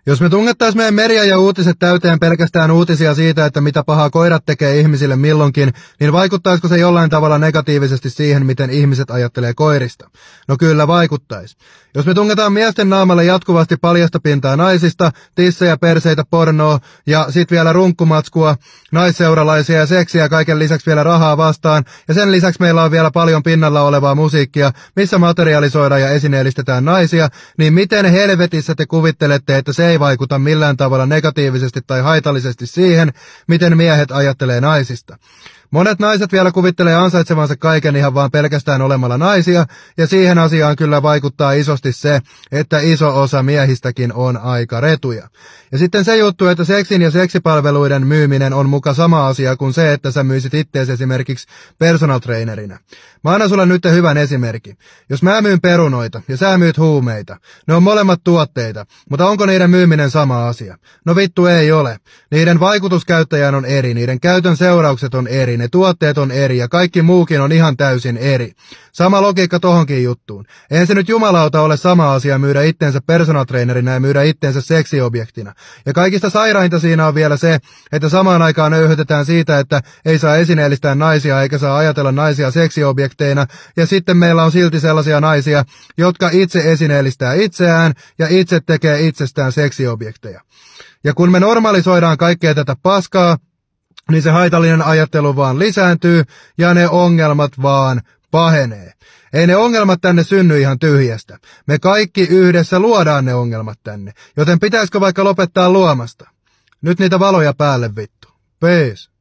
Jos me tungettaisiin meidän media ja uutiset täyteen pelkästään uutisia siitä, että mitä pahaa koirat tekee ihmisille milloinkin, niin vaikuttaisiko se jollain tavalla negatiivisesti siihen, miten ihmiset ajattelee koirista? No kyllä vaikuttaisi. Jos me tungetaan miesten naamalle jatkuvasti paljasta pintaa naisista, tissejä, perseitä, pornoa ja sit vielä runkkumatskua, naisseuralaisia ja seksiä kaiken lisäksi vielä rahaa vastaan, ja sen lisäksi meillä on vielä paljon pinnalla olevaa musiikkia, missä materialisoidaan ja esineellistetään naisia, niin miten helvetissä te kuvittelette, että se ei vaikuta millään tavalla negatiivisesti tai haitallisesti siihen, miten miehet ajattelee naisista? Monet naiset vielä kuvittelee ansaitsevansa kaiken ihan vaan pelkästään olemalla naisia, ja siihen asiaan kyllä vaikuttaa isosti se, että iso osa miehistäkin on aika retuja. Ja sitten se juttu, että seksin ja seksipalveluiden myyminen on muka sama asia kuin se, että sä myisit ittees esimerkiksi personal trainerina. Mä annan sulle nyt hyvän esimerkin. Jos mä myyn perunoita ja sä myyt huumeita, ne on molemmat tuotteita, mutta onko niiden myyminen sama asia? No vittu ei ole. Niiden vaikutus käyttäjään on eri, niiden käytön seuraukset on eri, ne tuotteet on eri ja kaikki muukin on ihan täysin eri. Sama logiikka tohonkin juttuun. Eihän se nyt jumalauta ole sama asia myydä itteensä personal trainerina ja myydä itteensä seksiobjektina. Ja kaikista sairainta siinä on vielä se, että samaan aikaan öyhytetään siitä, että ei saa esineellistää naisia eikä saa ajatella naisia seksiobjekteina. Ja sitten meillä on silti sellaisia naisia, jotka itse esineellistää itseään ja itse tekee itsestään seksiobjekteja. Ja kun me normalisoidaan kaikkea tätä paskaa, niin se haitallinen ajattelu vaan lisääntyy ja ne ongelmat vaan pahenee. Ei ne ongelmat tänne synny ihan tyhjästä. Me kaikki yhdessä luodaan ne ongelmat tänne, joten pitäisikö vaikka lopettaa luomasta? Nyt niitä valoja päälle vittu. Peace.